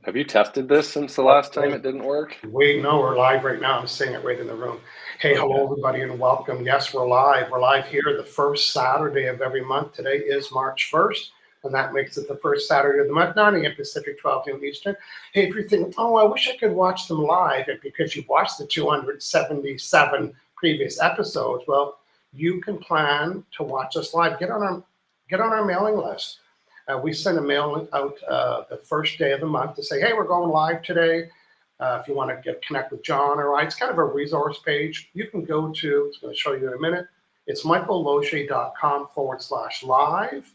Have you tested this since the last time it didn't work? No, we're live right now. I'm saying it right in the room. Hey, hello, everybody, and welcome. Yes, we're live. We're live here the first Saturday of every month. Today is March 1st, and that makes it the first Saturday of the month, 9 a.m. Pacific, 12 noon Eastern. Hey, if you're thinking, oh, I wish I could watch them live, and because you've watched the 277 previous episodes, well, you can plan to watch us live. Get on our mailing list. We send a mail out the first day of the month to say, hey, we're going live today. If you want to connect with John or I, it's kind of a resource page. You can go to, it's going to show you in a minute. It's michaelloge.com/live,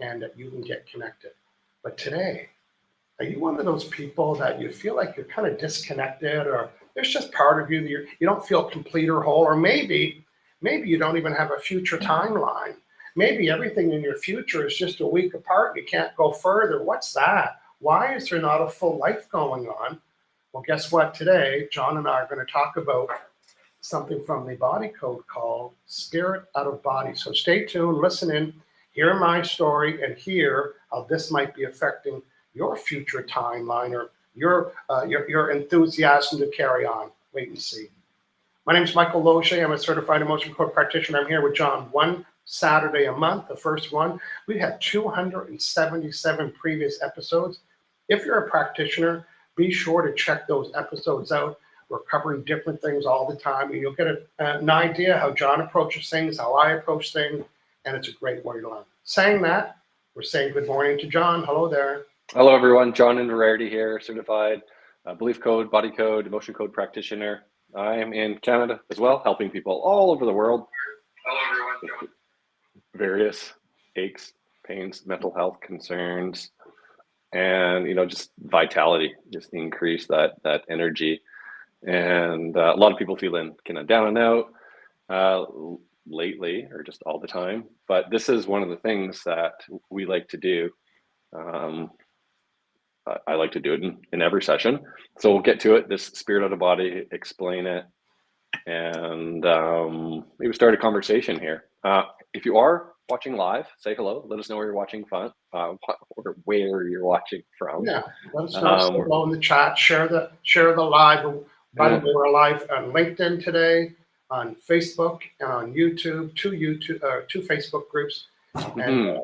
and you can get connected. But today, are you one of those people that you feel like you're kind of disconnected, or there's just part of you that you don't feel complete or whole, or maybe you don't even have a future timeline? Maybe everything in your future is just a week apart. You can't go further. What's that? Why is there not a full life going on? Well, guess what? Today, John and I are going to talk about something from the body code called spirit out of body. So stay tuned, listen in, hear my story, and hear how this might be affecting your future timeline or your enthusiasm to carry on. Wait and see. My name is Michael Loge. I'm a certified emotion code practitioner. I'm here with John one Saturday a month, the first one. We have 277 previous episodes. If you're a practitioner, be sure to check those episodes out. We're covering different things all the time, and you'll get an idea how John approaches things, how I approach things, and it's a great way to learn. Saying that, we're saying good morning to John. Hello there. Hello, everyone. John Inverarity here, certified belief code, body code, emotion code practitioner. I am in Canada as well, helping people all over the world. Hello, everyone. John. Various aches, pains, mental health concerns, and just vitality, just increase that energy. And a lot of people feeling kind of down and out lately, or just all the time. But this is one of the things that we like to do. I like to do it in every session. So we'll get to it. This spirit out of body, explain it, and maybe start a conversation here. If you are watching live, say hello. Let us know where you're watching from, or where you're watching from. Yeah, let us know. Hello in the chat. Share the live. By the way, we're live on LinkedIn today, on Facebook, and on YouTube. Two Facebook groups. And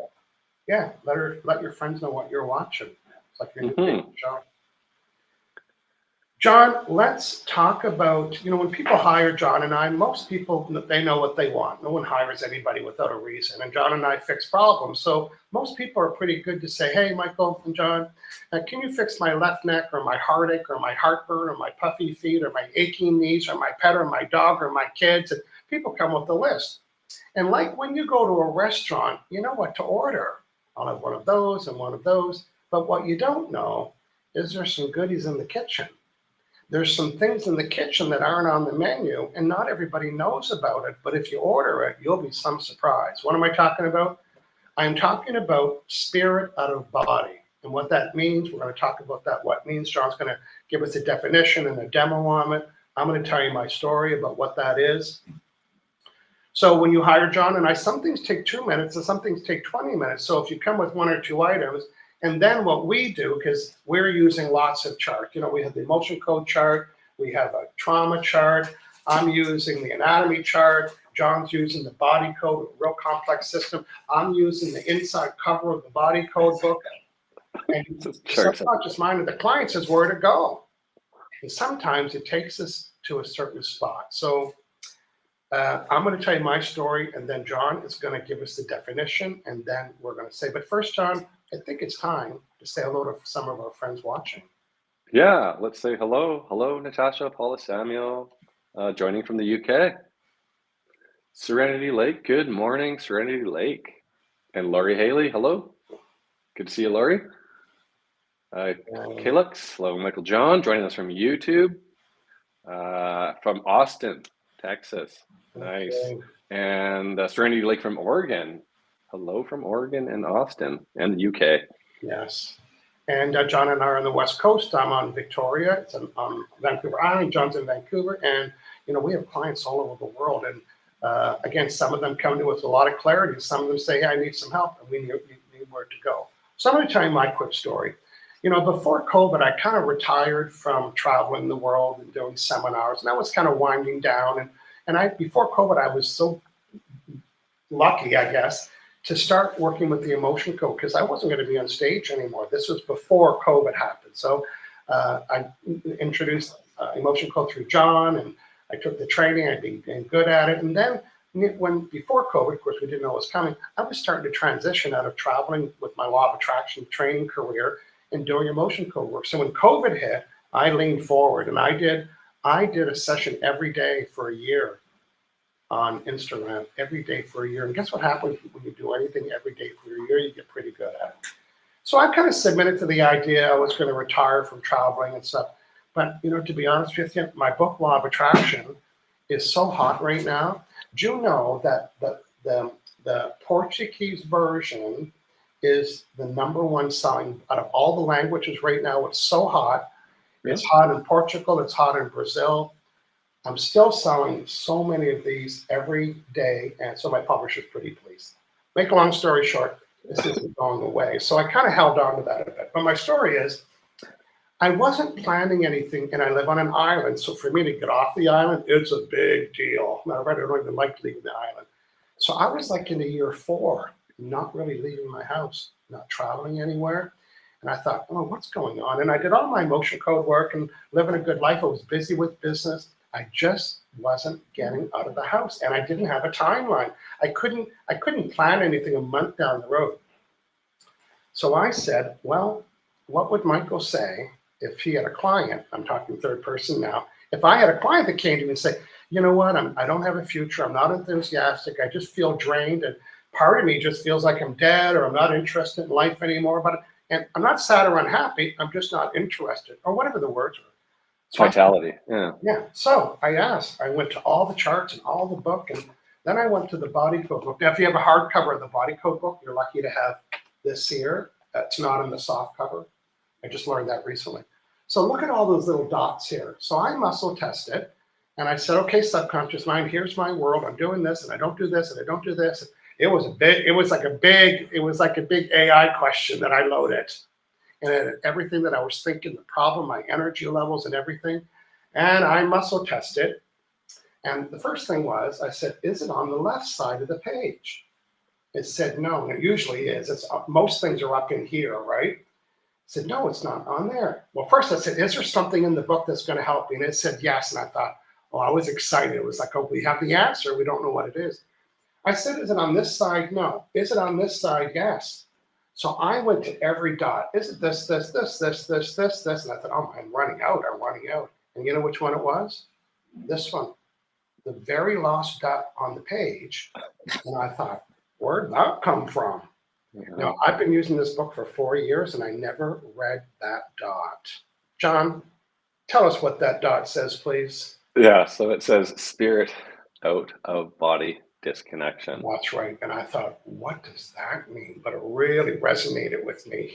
let your friends know what you're watching. It's like your new show. John, let's talk about, when people hire John and I, most people, they know what they want. No one hires anybody without a reason. And John and I fix problems. So most people are pretty good to say, hey, Michael and John, can you fix my left neck or my heartache or my heartburn or my puffy feet or my aching knees or my pet or my dog or my kids? And people come with a list. And like when you go to a restaurant, you know what to order. I'll have one of those and one of those. But what you don't know is there's some goodies in the kitchen. There's some things in the kitchen that aren't on the menu, and not everybody knows about it. But if you order it, you'll be some surprise. What am I talking about? I'm talking about spirit out of body. And what that means, we're going to talk about that, what it means. John's going to give us a definition and a demo on it. I'm going to tell you my story about what that is. So when you hire John and I, some things take 2 minutes and some things take 20 minutes. So if you come with 1 or 2 items, and then what we do, because we're using lots of charts, we have the emotion code chart, we have a trauma chart, I'm using the anatomy chart, John's using the body code, a real complex system, I'm using the inside cover of the body code book. And it's not just mine, and the client says where to go. And sometimes it takes us to a certain spot. So I'm going to tell you my story, and then John is going to give us the definition, and then we're going to say, but first, John, I think it's time to say hello to some of our friends watching. Yeah, let's say hello. Hello, Natasha, Paula, Samuel, joining from the UK. Serenity Lake, good morning, Serenity Lake. And Laurie Haley, hello. Good to see you, Laurie. Kalux, hello, Michael John, joining us from YouTube. From Austin, Texas. Nice. Okay. And Serenity Lake from Oregon. Hello from Oregon and Austin and the UK. Yes. And John and I are on the West Coast. I'm on Victoria. It's on Vancouver Island. John's in Vancouver. And, we have clients all over the world. And again, some of them come to us with a lot of clarity. Some of them say, hey, I need some help. And we need where to go. So I'm going to tell you my quick story. before COVID, I kind of retired from traveling the world and doing seminars, and I was kind of winding down. And before COVID, I was so lucky, I guess, to start working with the Emotion Code because I wasn't going to be on stage anymore. This was before COVID happened. So I introduced Emotion Code through John, and I took the training. I became good at it. And then before COVID, of course, we didn't know it was coming, I was starting to transition out of traveling with my law of attraction training career and doing Emotion Code work. So when COVID hit, I leaned forward and I did a session every day for a year on Instagram, every day for a year. And guess what happens when you do anything every day for a year? You get pretty good at it. So I kind of submitted to the idea I was going to retire from traveling and stuff. But, to be honest with you, my book, Law of Attraction, is so hot right now. Do you know that the Portuguese version is the #1 selling out of all the languages right now? It's so hot. It's hot in Portugal. It's hot in Brazil. I'm still selling so many of these every day, and so my publisher's pretty pleased. Make a long story short, this isn't going away. So I kind of held on to that a bit. But my story is, I wasn't planning anything, and I live on an island. So for me to get off the island, it's a big deal. Matter of fact, I don't even like leaving the island. So I was like in year 4, not really leaving my house, not traveling anywhere. And I thought, oh, what's going on? And I did all my Emotion Code work and living a good life. I was busy with business. I just wasn't getting out of the house, and I didn't have a timeline. I couldn't plan anything a month down the road. So I said, well, what would Michael say if he had a client? I'm talking third person now. If I had a client that came to me and said, you know what, I don't have a future. I'm not enthusiastic. I just feel drained, and part of me just feels like I'm dead, or I'm not interested in life anymore. And I'm not sad or unhappy. I'm just not interested, or whatever the words are. Vitality. Yeah. So I went to all the charts and all the book, and then I went to the Body Code book. Now, if you have a hardcover of the Body Code book, you're lucky to have this here. It's not in the soft cover. I just learned that recently. So look at all those little dots here. So I muscle tested, and I said, okay, subconscious mind, here's my world. I'm doing this, and I don't do this, and I don't do this. It was like a big AI question that I loaded. And everything that I was thinking, the problem, my energy levels and everything. And I muscle tested. And the first thing was, I said, is it on the left side of the page? It said no, and it usually is. Most things are up in here, right? I said, no, it's not on there. Well, first I said, is there something in the book that's going to help me? And it said yes. And I thought, oh, I was excited. It was like, oh, we have the answer. We don't know what it is. I said, is it on this side? No. Is it on this side? Yes. So I went to every dot. Is it this, this, this, this, this, this, this? And I thought, oh, I'm running out. And you know which one it was? This one, the very last dot on the page. And I thought, where'd that come from? Now, I've been using this book for 4 years, and I never read that dot. John, tell us what that dot says, please. Yeah, so it says spirit out of body disconnection. That's right. And I thought, what does that mean? But it really resonated with me.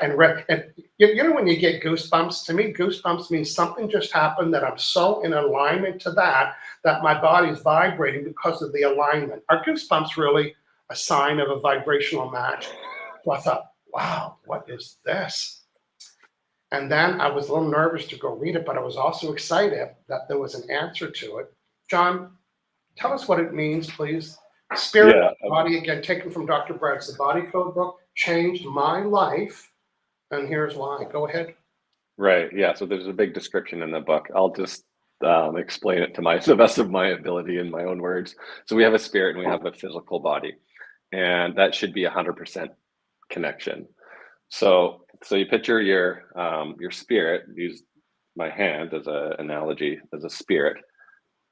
And when you get goosebumps, to me, goosebumps means something just happened that I'm so in alignment to that my body's vibrating because of the alignment. Are goosebumps really a sign of a vibrational match? So I thought, wow, what is this? And then I was a little nervous to go read it, but I was also excited that there was an answer to it. John, tell us what it means, please. Spirit, body, again, taken from Dr. Brett's The Body Code book, changed my life. And here's why. Go ahead. Right. Yeah. So there's a big description in the book. I'll just explain it to the best of my ability in my own words. So we have a spirit and we have a physical body, and that should be 100% connection. So you picture your spirit, use my hand as an analogy, as a spirit,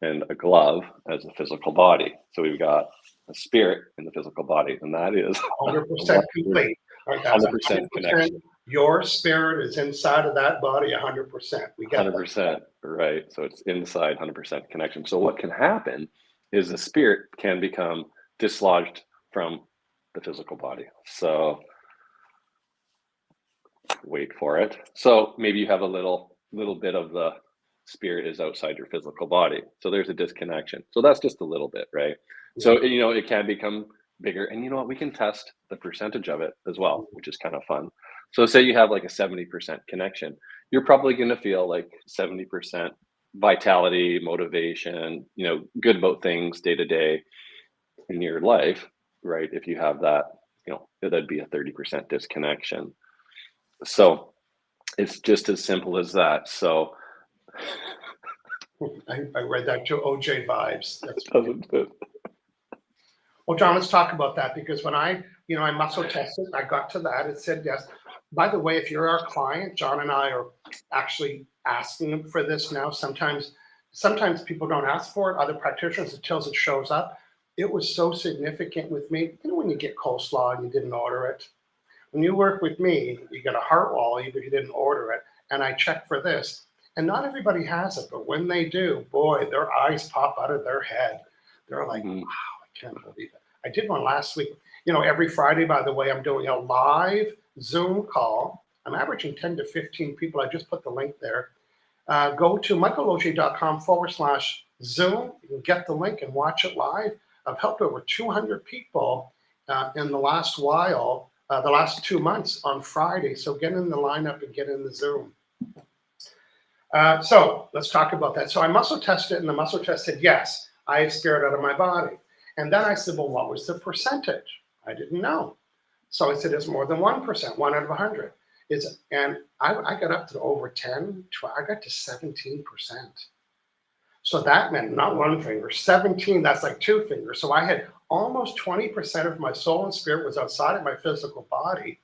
and a glove as a physical body. So we've got a spirit in the physical body, and that is 100% complete. 100% connection. Your spirit is inside of that body 100%. We get 100%, right? So it's inside 100% connection. So what can happen is the spirit can become dislodged from the physical body. So wait for it. So maybe you have a little bit of the spirit is outside your physical body. So there's a disconnection. So that's just a little bit, right? So, it can become bigger. And you know what? We can test the percentage of it as well, which is kind of fun. So say you have like a 70% connection, you're probably going to feel like 70% vitality, motivation, good about things day to day in your life, right? If you have that, that'd be a 30% disconnection. So it's just as simple as that. So I read that too. OJ vibes. That's doesn't it? Well, John, let's talk about that because when I muscle tested, I got to that. It said yes. By the way, if you're our client, John and I are actually asking for this now. Sometimes people don't ask for it. Other practitioners, until it shows up. It was so significant with me. When you get coleslaw and you didn't order it. When you work with me, you get a heart wall, but you didn't order it. And I check for this. And not everybody has it, but when they do, boy, their eyes pop out of their head. They're like, Mhm. wow, I can't believe it. I did one last week. Every Friday, by the way, I'm doing a live Zoom call. I'm averaging 10 to 15 people. I just put the link there. Go to michaellogier.com/Zoom. You can get the link and watch it live. I've helped over 200 people in the last while, the last 2 months on Friday. So get in the lineup and get in the Zoom. So let's talk about that. So I muscle tested, and the muscle test said, yes, I have spirit out of my body. And then I said, well, what was the percentage? I didn't know. So I said, it's more than 1%, 1 out of 100. And I got up to over 10, 12, I got to 17%. So that meant not one finger, 17, that's like 2 fingers. So I had almost 20% of my soul and spirit was outside of my physical body.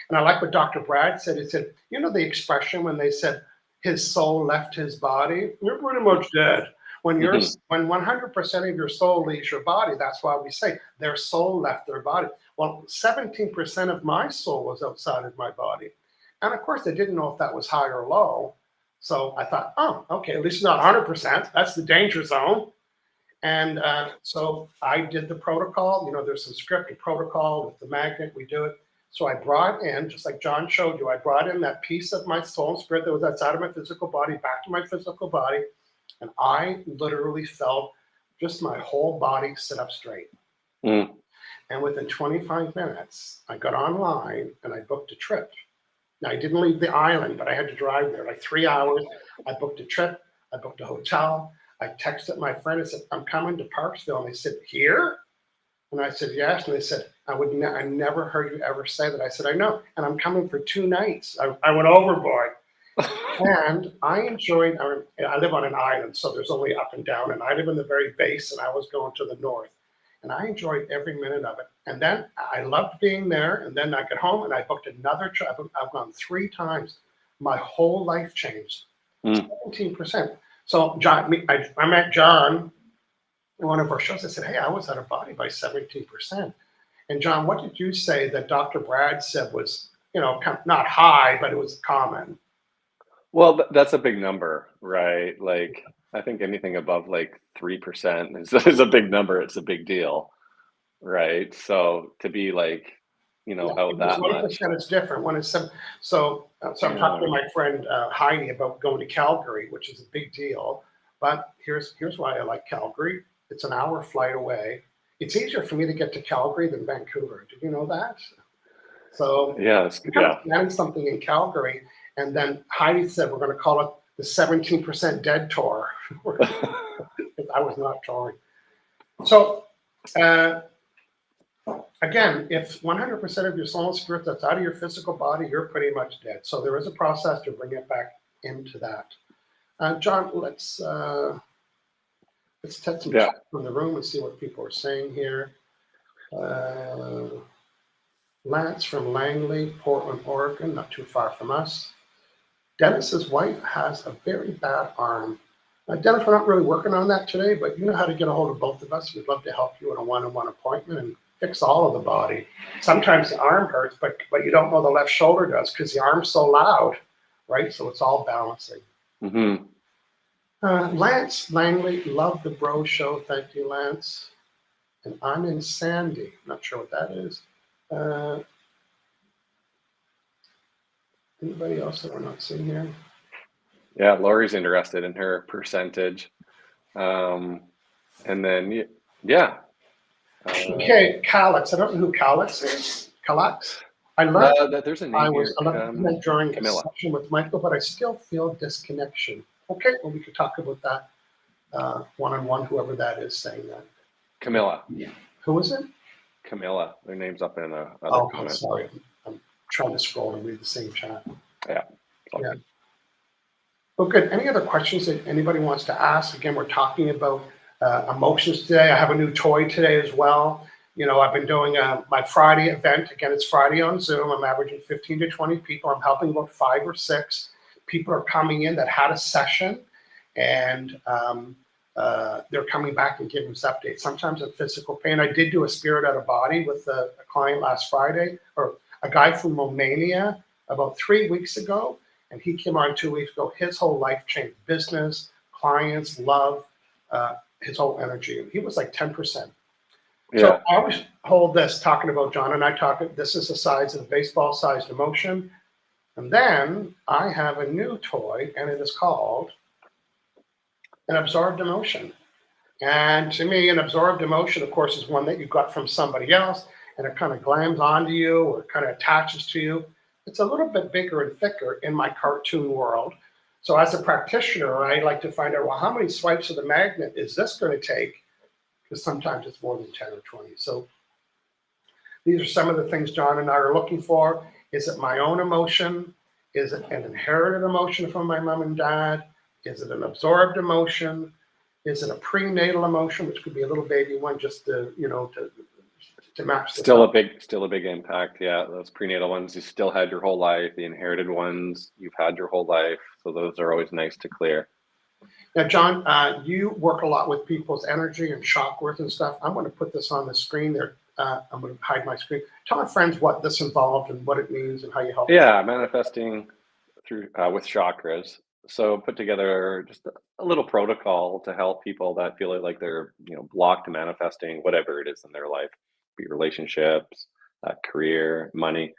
And I like what Dr. Brad said. He said, the expression when they said his soul left his body, you're pretty much dead. When Mhm. when 100% of your soul leaves your body, that's why we say their soul left their body. Well, 17% of my soul was outside of my body. And of course, I didn't know if that was high or low. So I thought, oh, okay, at least it's not 100%. That's the danger zone. And so I did the protocol. There's some scripted protocol with the magnet. We do it. So I brought in, just like John showed you, I brought in that piece of my soul and spirit that was outside of my physical body back to my physical body. And I literally felt just my whole body sit up straight. Mm. And within 25 minutes, I got online and I booked a trip. Now, I didn't leave the island, but I had to drive there like 3 hours. I booked a trip. I booked a hotel. I texted my friend and said, I'm coming to Parksville. And they said, here? And I said, yes. And they said, I never heard you ever say that. I said, I know. And I'm coming for 2 nights. I went overboard. And I enjoyed, I live on an island, so there's only up and down. And I live in the very base, and I was going to the north. And I enjoyed every minute of it. And then I loved being there. And then I got home and I booked another trip. I've gone 3 times. My whole life changed. Mm. 17%. So John, I met John in one of our shows. I said, hey, I was out of body by 17%. And John, what did you say that Dr. Brad said was, not high, but it was common? Well, that's a big number, right? Like, I think anything above like 3% is a big number. It's a big deal, right? So to be like, Yeah, out because that much. 1% is different. When it's so I'm talking to Yeah. my friend Heidi about going to Calgary, which is a big deal. But here's why I like Calgary. It's an hour flight away. It's easier for me to get to Calgary than Vancouver. Did you know that? So Yeah. we kind of Yeah. planning something in Calgary, and then Heidi said we're going to call it the 17% dead tour. I was not touring. So again, if 100% of your soul and spirit that's out of your physical body, you're pretty much dead. So there is a process to bring it back into that. John, let's take some chat from the room and see what people are saying here. Lance from Langley, Portland, Oregon, not too far from us. Dennis's wife has a very bad arm. Dennis, we're not really working on that today, but you know how to get a hold of both of us. We'd love to help you in a one-on-one appointment and fix all of the body. Sometimes the arm hurts, but you don't know the left shoulder does because the arm's so loud, right? So it's all balancing. Mm-hmm. Lance Langley, love the Bro Show. Thank you, Lance. And I'm in Sandy. Not sure what that is. Anybody else that we're not seeing here? Yeah, Lori's interested in her percentage. And then, yeah. Okay, Calix. I don't know who Calix is. Calix? I learned There's a I name was here. elected during a Camilla. session with Michael, but I still feel disconnection. Okay, well, we could talk about that one-on-one, whoever that is saying that. Camilla. Who is it? Camilla. Their name's up in other Oh, okay, comments. sorry. I'm trying to scroll and read the same chat. Yeah. Yeah. Well, good. Any other questions that anybody wants to ask? Again, we're talking about emotions today. I have a new toy today as well. You know, I've been doing my Friday event. Again, it's Friday on Zoom. I'm averaging 15 to 20 people. I'm helping about 5 or 6. People are coming in that had a session, and they're coming back and giving us updates. Sometimes in physical pain. I did do a spirit out of body with a client last Friday, or a guy from Romania about 3 weeks ago. And he came on 2 weeks ago. His whole life changed: business, clients, love, his whole energy. He was like 10%. Yeah. So I always hold this, talking about John and I talking, this is the size of the baseball-sized emotion. And then I have a new toy, and it is called an absorbed emotion. And to me, an absorbed emotion, of course, is one that you got from somebody else, and it kind of glams onto you or kind of attaches to you. It's a little bit bigger and thicker in my cartoon world. So as a practitioner, I like to find out, well, how many swipes of the magnet is this going to take? Because sometimes it's more than 10 or 20. So these are some of the things John and I are looking for. Is it my own emotion? Is it an inherited emotion from my mom and dad? Is it an absorbed emotion? Is it a prenatal emotion, which could be a little baby one, just to, you know, to match the Still a big impact. Yeah, those prenatal ones you still had your whole life. The inherited ones you've had your whole life. So those are always nice to clear. Now, John, you work a lot with people's energy and chakras and stuff. I'm going to put this on the screen there. I'm going to hide my screen. Tell my friends what this involved and what it means and how you help. Yeah, manifesting through with chakras. So put together just a little protocol to help people that feel like they're, you know, blocked to manifesting whatever it is in their life, be it relationships, career, money.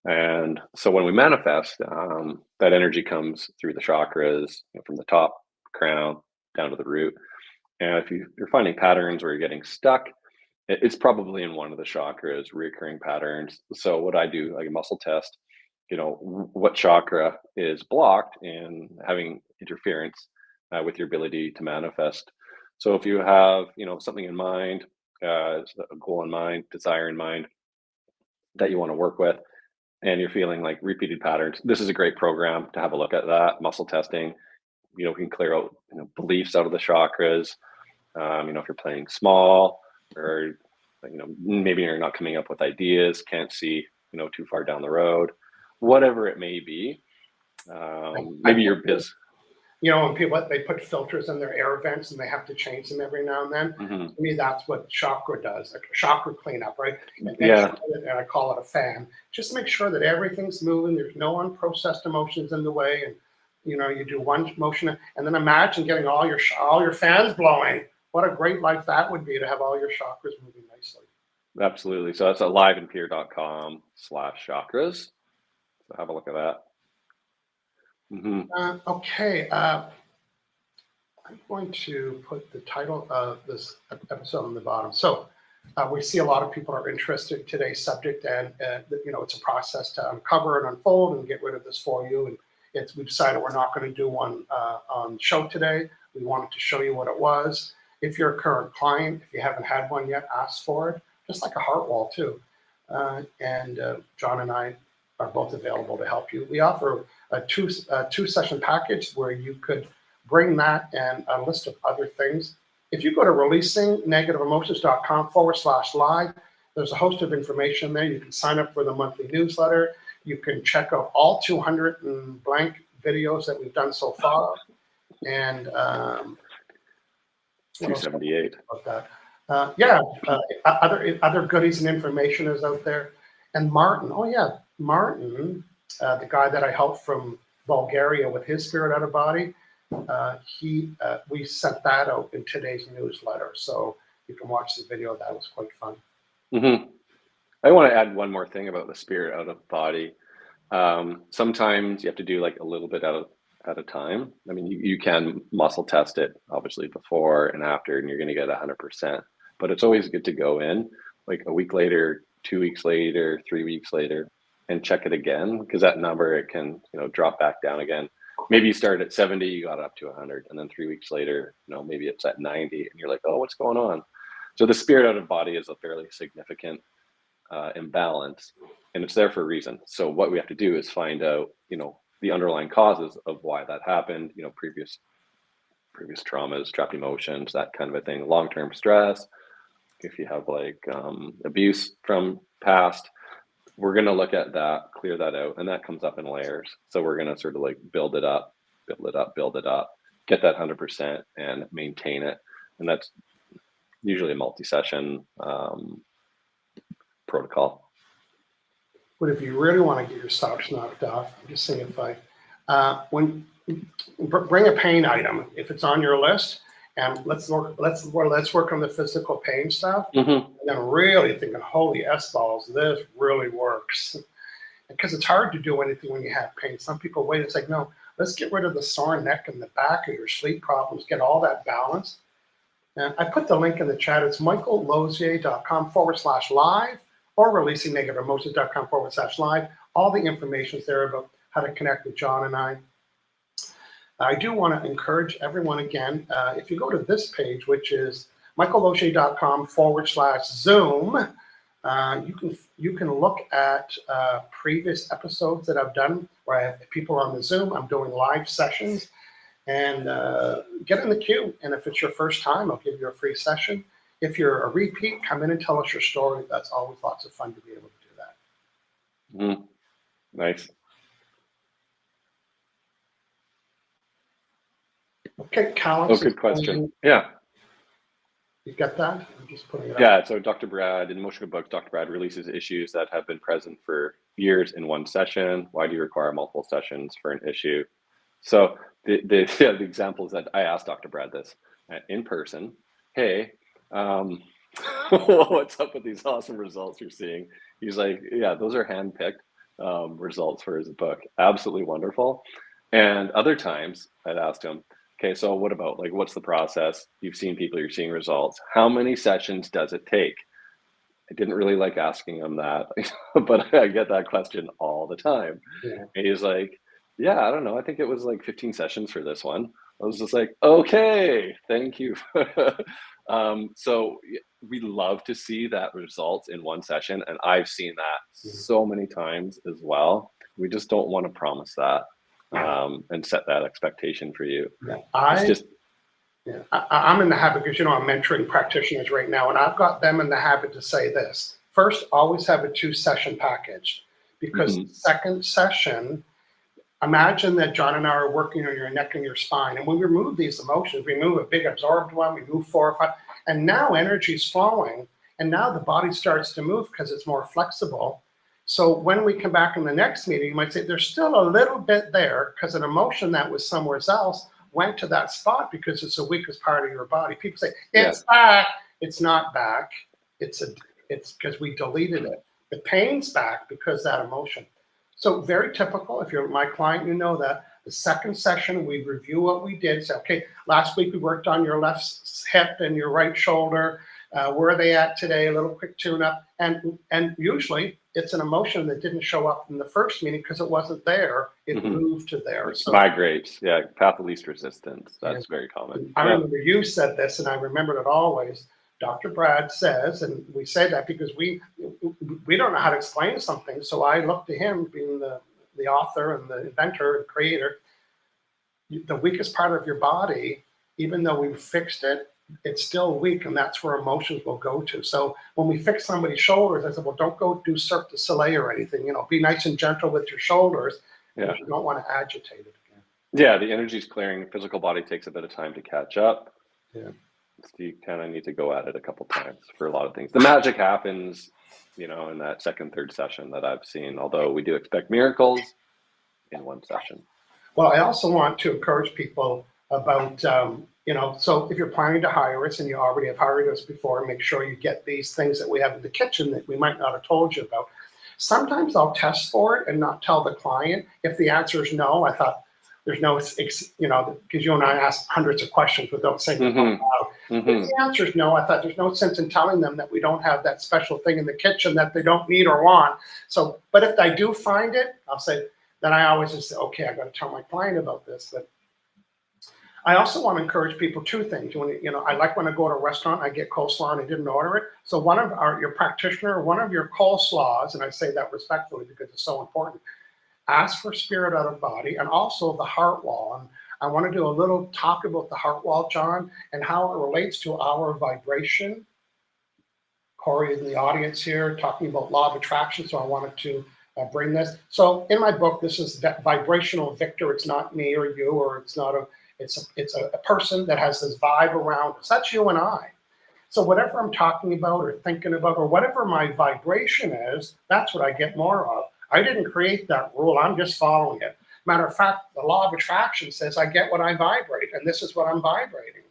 And so when we manifest, that energy comes through the chakras, you know, from the top crown down to the root. And if you're finding patterns where you're getting stuck, it's probably in one of the chakras, recurring patterns. So what I do, like a muscle test, you know, what chakra is blocked and having interference with your ability to manifest. So if you have, you know, something in mind, a goal in mind, desire in mind that you want to work with, and you're feeling like repeated patterns, this is a great program to have a look at that muscle testing. You know, we can clear out, you know, beliefs out of the chakras. You know, if you're playing small, or, you know, maybe you're not coming up with ideas, can't see, you know, too far down the road, whatever it may be. Maybe you're busy. You know, when people, they put filters in their air vents and they have to change them every now and then. Mm-hmm. To me, that's what chakra does, like a chakra cleanup, right? And Yeah. and I call it a fan. Just make sure that everything's moving. There's no unprocessed emotions in the way. And, you know, you do one motion, and then imagine getting all your fans blowing. What a great life that would be, to have all your chakras moving nicely. Absolutely. So that's at liveandpeer.com/chakras. So have a look at that. Mm-hmm. Okay. I'm going to put the title of this episode on the bottom. So we see a lot of people are interested in today's subject, and you know, it's a process to uncover and unfold and get rid of this for you. And we decided we're not going to do one on the show today. We wanted to show you what it was. If you're a current client, if you haven't had one yet, ask for it. Just like a heart wall too. And John and I are both available to help you. We offer a two session package where you could bring that and a list of other things. If you go to releasingnegative-emotions.com/live, there's a host of information there. You can sign up for the monthly newsletter. You can check out all 200 and blank videos that we've done so far. And 278. About that. Other goodies and information is out there. And Martin, Martin, the guy that I helped from Bulgaria with his spirit out of body, we sent that out in today's newsletter, so you can watch the video. That was quite fun. Mm-hmm. I want to add one more thing about the spirit out of body. Sometimes you have to do like a little bit at a time. I mean, you can muscle test it obviously before and after, and you're going to get 100%. But it's always good to go in like a week later, 2 weeks later, 3 weeks later, and check it again, because that number, it can, drop back down again. Maybe you started at 70, you got up to 100, and then 3 weeks later, maybe it's at 90, and you're like, oh, what's going on? So the spirit out of body is a fairly significant imbalance, and it's there for a reason. So what we have to do is find out, the underlying causes of why that happened, previous traumas, trapped emotions, that kind of a thing, long-term stress. If you have abuse from past, we're going to look at that, clear that out, and that comes up in layers. So we're going to sort of build it up, get that 100% and maintain it. And that's usually a multi-session protocol. But if you really want to get your socks knocked off, I'm just saying, if when bring a pain item, if it's on your list, and let's work on the physical pain stuff. Mm-hmm. And then really thinking, holy S-balls, this really works. Because it's hard to do anything when you have pain. Some people wait, it's like, no, let's get rid of the sore neck and the back of your sleep problems, get all that balance. And I put the link in the chat. It's michaellozier.com/live or releasingnegativeemotions.com/live. All the information is there about how to connect with John and I. I do want to encourage everyone again, if you go to this page, which is michaellozier.com/Zoom, you can look at previous episodes that I've done where I have people on the Zoom. I'm doing live sessions, and get in the queue. And if it's your first time, I'll give you a free session. If you're a repeat, come in and tell us your story. That's always lots of fun to be able to do that. Nice. Okay, Cal. Oh, good question. Yeah. You got that? I'm just putting it up. Yeah, so Dr. Brad, in Emotional Books, Dr. Brad releases issues that have been present for years in one session. Why do you require multiple sessions for an issue? So the examples that I asked Dr. Brad this in person, hey, what's up with these awesome results you're seeing? He's like, yeah, those are handpicked results for his book. Absolutely wonderful. And other times I'd asked him, okay, so what about, what's the process? You've seen people, you're seeing results. How many sessions does it take? I didn't really like asking him that, but I get that question all the time. Yeah. And he's like, yeah, I don't know. I think it was 15 sessions for this one. I was just like, okay, thank you. So we love to see that results in one session. And I've seen that so many times as well. We just don't want to promise that. And set that expectation for you. Yeah. I'm in the habit, because I'm mentoring practitioners right now, and I've got them in the habit to say this. First, always have a 2-session package, because the second session, imagine that John and I are working on your neck and your spine, and when we remove these emotions, we move a big absorbed one, we move 4 or 5, and now energy's flowing, and now the body starts to move because it's more flexible. So when we come back in the next meeting, you might say there's still a little bit there because an emotion that was somewhere else went to that spot because it's the weakest part of your body. People say, it's back. It's not back. It's because we deleted it. The pain's back because that emotion. So very typical. If you're my client, you know that. The second session, we review what we did. Say, okay, last week we worked on your left hip and your right shoulder. Where are they at today? A little quick tune-up. And usually it's an emotion that didn't show up in the first meeting because it wasn't there. It moved to there. So, migrates. Yeah, path of least resistance. That's very common. I remember you said this, and I remembered it always. Dr. Brad says, and we say that because we don't know how to explain something. So I look to him, being the author and the inventor and creator. The weakest part of your body, even though we fixed it, it's still weak, and that's where emotions will go to. So when we fix somebody's shoulders, I said, well, don't go do Cirque du Soleil or anything. Be nice and gentle with your shoulders. Yeah. You don't want to agitate it again. Yeah, the energy's clearing. The physical body takes a bit of time to catch up. Yeah. So you kind of need to go at it a couple times for a lot of things. The magic happens, in that second, third session that I've seen, although we do expect miracles in one session. Well, I also want to encourage people about, so if you're planning to hire us and you already have hired us before, make sure you get these things that we have in the kitchen that we might not have told you about. Sometimes I'll test for it and not tell the client. If the answer is no, I thought, There's no, because you and I ask hundreds of questions without saying them out loud. If the answer is no, I thought there's no sense in telling them that we don't have that special thing in the kitchen that they don't need or want. So, but if I do find it, I'll say, then I always just say, okay, I got to tell my client about this. But I also want to encourage people two things. I like when I go to a restaurant, I get coleslaw and I didn't order it. So one of your practitioner, one of your coleslaws, and I say that respectfully because it's so important, ask for spirit out of body and also the heart wall. And I want to do a little talk about the heart wall, John, and how it relates to our vibration. Corey is in the audience here talking about law of attraction, so I wanted to bring this. So in my book, this is Vibrational Victor. It's not me or you, or it's not it's a person that has this vibe around us. That's you and I. So whatever I'm talking about or thinking about, or whatever my vibration is, that's what I get more of. I didn't create that rule. I'm just following it. Matter of fact, the law of attraction says I get what I vibrate, and this is what I'm vibrating.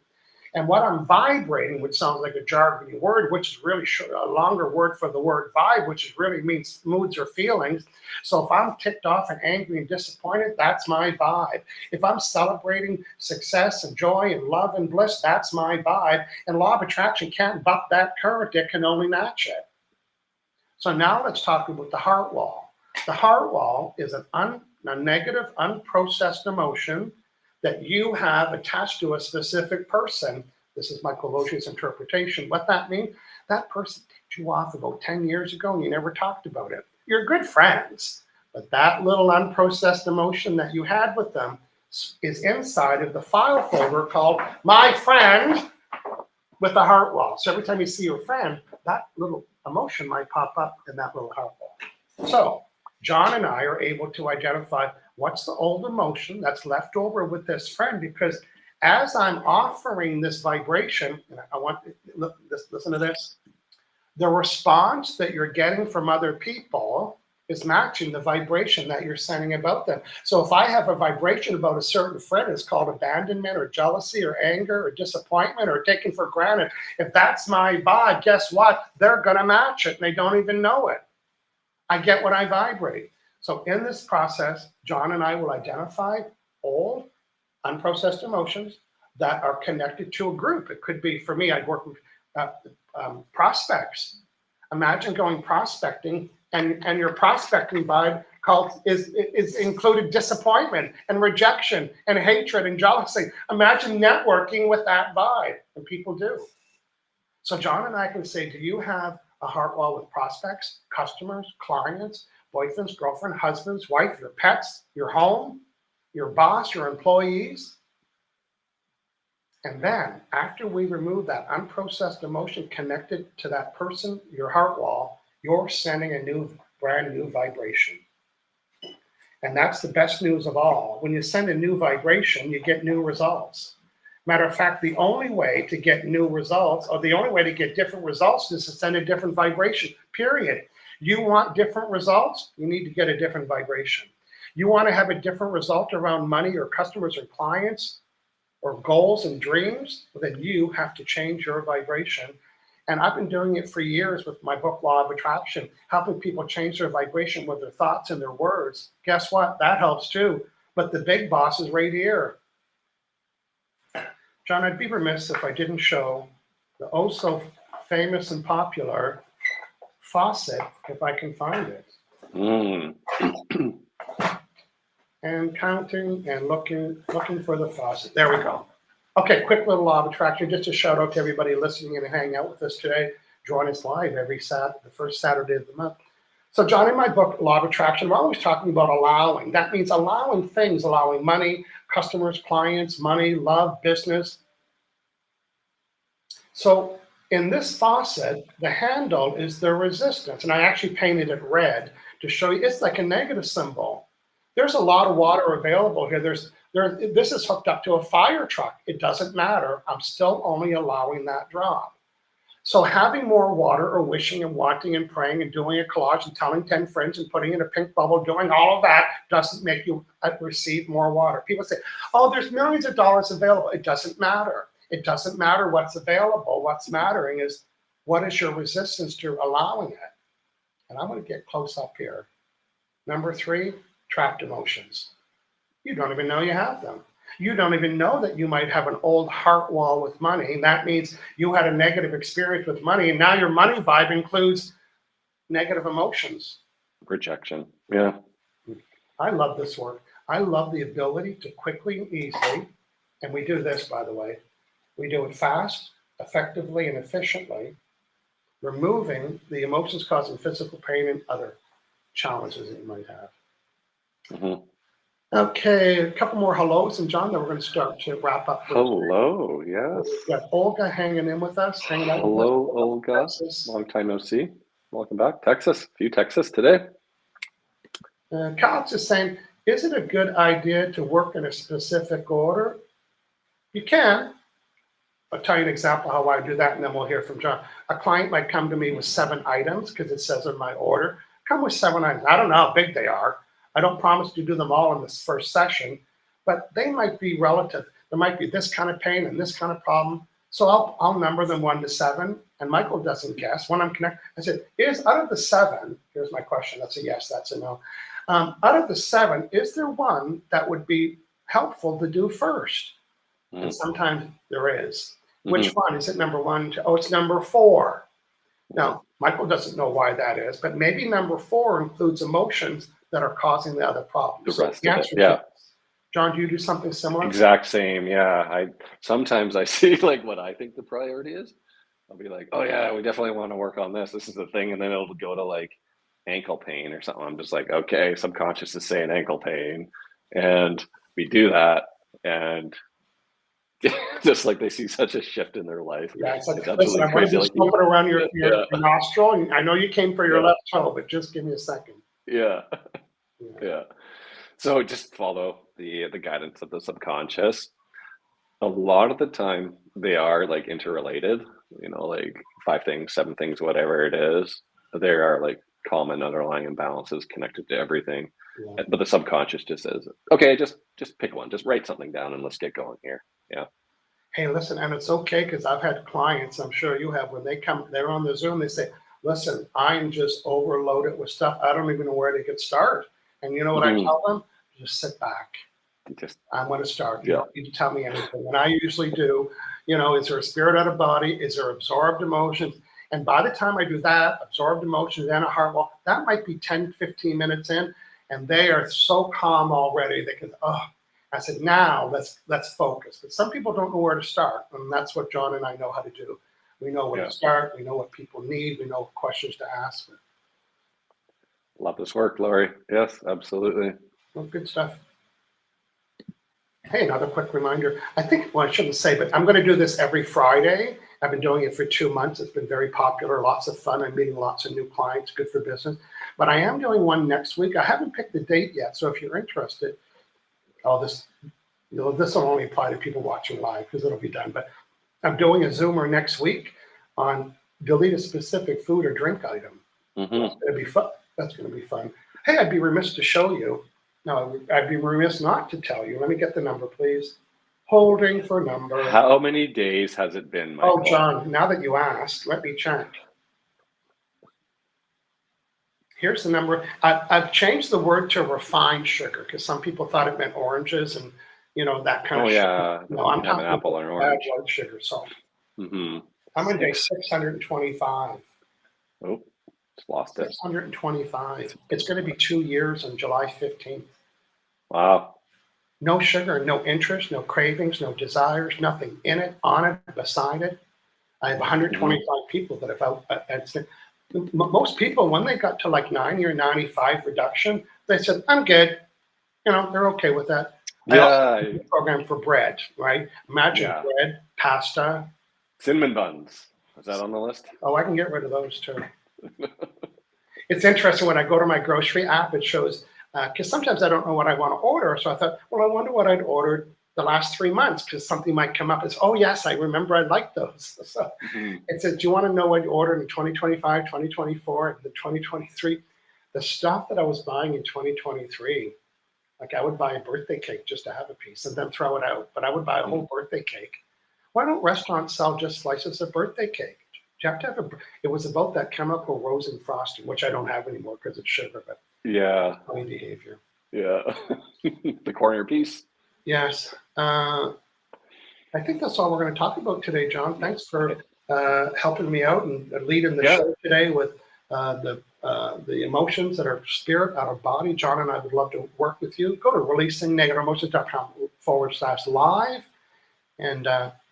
And what I'm vibrating, which sounds like a jargony word, which is really a longer word for the word vibe, which really means moods or feelings. So if I'm ticked off and angry and disappointed, that's my vibe. If I'm celebrating success and joy and love and bliss, that's my vibe. And law of attraction can't buck that current, it can only match it. So now let's talk about the heart wall. The heart wall is a negative, unprocessed emotion that you have attached to a specific person. This is Michael Logier's interpretation. What that means, that person ticked you off about 10 years ago and you never talked about it. You're good friends, but that little unprocessed emotion that you had with them is inside of the file folder called My Friend with a heart wall. So every time you see your friend, that little emotion might pop up in that little heart wall. So John and I are able to identify what's the old emotion that's left over with this friend, because as I'm offering this vibration, and I want listen to this, the response that you're getting from other people is matching the vibration that you're sending about them. So if I have a vibration about a certain friend, it's called abandonment or jealousy or anger or disappointment or taken for granted. If that's my vibe, guess what? They're going to match it and they don't even know it. I get what I vibrate. So in this process, John and I will identify old, unprocessed emotions that are connected to a group. It could be, for me, I'd work with prospects. Imagine going prospecting and your prospecting vibe is included disappointment and rejection and hatred and jealousy. Imagine networking with that vibe, and people do. So John and I can say, do you have a heart wall with prospects, customers, clients, boyfriends, girlfriend, husbands, wife, your pets, your home, your boss, your employees? And then after we remove that unprocessed emotion connected to that person, your heart wall, you're sending a brand new vibration. And that's the best news of all. When you send a new vibration, you get new results. Matter of fact, the only way to get new results, or the only way to get different results, is to send a different vibration, period. You want different results, you need to get a different vibration. You want to have a different result around money or customers or clients or goals and dreams, well, then you have to change your vibration. And I've been doing it for years with my book, Law of Attraction, helping people change their vibration with their thoughts and their words. Guess what? That helps too. But the big boss is right here. John, I'd be remiss if I didn't show the oh so famous and popular faucet, if I can find it. And counting and looking for the faucet. There we go. Okay, quick little law of attraction, just a shout out to everybody listening and hanging out with us today. Join us live every Saturday, the first Saturday of the month. So John, in my book, Law of Attraction, I'm always talking about allowing. That means allowing things, allowing money, customers, clients, money, love, business. So in this faucet, the handle is the resistance. And I actually painted it red to show you it's like a negative symbol. There's a lot of water available here. This is hooked up to a fire truck. It doesn't matter. I'm still only allowing that drop. So having more water or wishing and wanting and praying and doing a collage and telling 10 friends and putting in a pink bubble, doing all of that doesn't make you receive more water. People say, oh, there's millions of dollars available. It doesn't matter. It doesn't matter what's available. What's mattering is what is your resistance to allowing it? And I'm going to get close up here. Number 3, trapped emotions. You don't even know you have them. You don't even know that you might have an old heart wall with money. That means you had a negative experience with money, and now your money vibe includes negative emotions. Rejection. Yeah. I love this work. I love the ability to quickly and easily, and we do this, by the way, we do it fast, effectively, and efficiently, removing the emotions causing physical pain and other challenges that you might have. Mm-hmm. Okay, a couple more hellos, and John, then we're going to start to wrap up. Hello, yes. We've got Olga hanging in with us. Hanging out with Hello, us. Olga. Texas. Long time no see. Welcome back. Texas. A few Texas today. Kyle's just saying, is it a good idea to work in a specific order? You can. I'll tell you an example how I do that, and then we'll hear from John. A client might come to me with 7 items because it says in my order. Come with 7 items. I don't know how big they are. I don't promise to do them all in this first session, but they might be relative. There might be this kind of pain and this kind of problem. So I'll number them 1 to 7, and Michael doesn't guess. When I'm connected, I said, out of the 7, here's my question. That's a yes, that's a no. Out of the 7, is there one that would be helpful to do first? Mm-hmm. And sometimes there is. Which one? Is it number 1? Oh, it's number 4. Now, Michael doesn't know why that is, but maybe number 4 includes emotions that are causing the other problems. The rest of it, yeah. John, do you do something similar? Exact same, yeah. Sometimes I see like what I think the priority is. I'll be like, oh yeah, we definitely want to work on this. This is the thing, and then it'll go to like ankle pain or something. I'm just like, okay, subconscious is saying ankle pain, and we do that, and just like they see such a shift in their life. Yeah, it's like, it's listen, I want to just open around your nostril. I know you came for your left toe, but just give me a second. Yeah. So just follow the guidance of the subconscious. A lot of the time they are like interrelated, like 5 things, 7 things, whatever it is. There are like common underlying imbalances connected to everything. Yeah. But the subconscious just says, okay, just pick one, just write something down and let's get going here. Yeah. Hey, listen, and it's okay because I've had clients, I'm sure you have, when they come, they're on the Zoom, they say, listen, I'm just overloaded with stuff. I don't even know where to get started. And you know what I tell them? Just sit back. I'm going to start. You don't need to tell me anything. And I usually do, is there a spirit out of body? Is there absorbed emotions? And by the time I do that, absorbed emotions and a heart wall, that might be 10, 15 minutes in. And they are so calm already. They can, I said, now let's focus. But some people don't know where to start. And that's what John and I know how to do. We know where to start. We know what people need. We know what questions to ask. Love this work, Laurie. Yes, absolutely. Well, good stuff. Hey, another quick reminder. I shouldn't say, but I'm going to do this every Friday. I've been doing it for 2 months. It's been very popular, lots of fun. I'm meeting lots of new clients, good for business. But I am doing one next week. I haven't picked the date yet. So if you're interested, this will only apply to people watching live because it'll be done. But I'm doing a Zoomer next week on delete a specific food or drink item. That's going to be fun. That's going to be fun. Hey, I'd be remiss to show you. No, I'd be remiss not to tell you. Let me get the number, please. Holding for number. How many days has it been, Michael? Oh, John, now that you asked, let me check. Here's the number. I've changed the word to refined sugar because some people thought it meant oranges and, that kind of sugar. Yeah. No, I'm talking about apple and orange. Blood sugar, salt. I'm on day 625. Oh, just lost it. 625. It's going to be 2 years on July 15th. Wow. No sugar, no interest, no cravings, no desires, nothing in it, on it, beside it. I have 125 people that have most people, when they got to like 90 or 95 reduction, they said, I'm good. They're okay with that. Yeah. I program for bread, right? Imagine bread, pasta. Cinnamon buns. Is that on the list? Oh, I can get rid of those too. It's interesting when I go to my grocery app, it shows, because sometimes I don't know what I want to order. So I thought, well, I wonder what I'd ordered the last 3 months because something might come up. It's, oh, yes, I remember I like those. So it says, do you want to know what you ordered in 2025, 2024, and the 2023? The stuff that I was buying in 2023, like I would buy a birthday cake just to have a piece and then throw it out. But I would buy a whole birthday cake. Why don't restaurants sell just slices of birthday cake? You have to have it was about that chemical rose and frosting, which I don't have anymore because it's sugar, but funny behavior. Yeah. The corner piece. Yes. I think that's all we're going to talk about today, John. Thanks for helping me out and leading the show today with the emotions that are spirit out of body. John and I would love to work with you. Go to releasingnegativeemotions.com/live and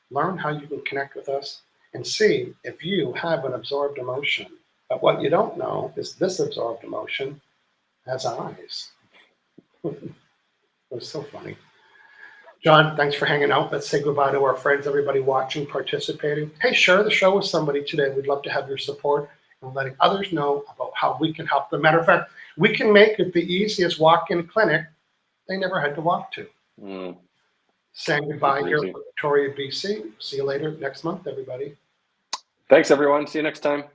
learn how you can connect with us and see if you have an absorbed emotion. But what you don't know is this absorbed emotion has eyes. It was so funny. John, thanks for hanging out. Let's say goodbye to our friends, everybody watching, participating. Hey, share the show with somebody today. We'd love to have your support and letting others know about how we can help them. Matter of fact, we can make it the easiest walk-in clinic they never had to walk to. Saying goodbye here from Victoria, BC. See you later next month, everybody. Thanks, everyone. See you next time.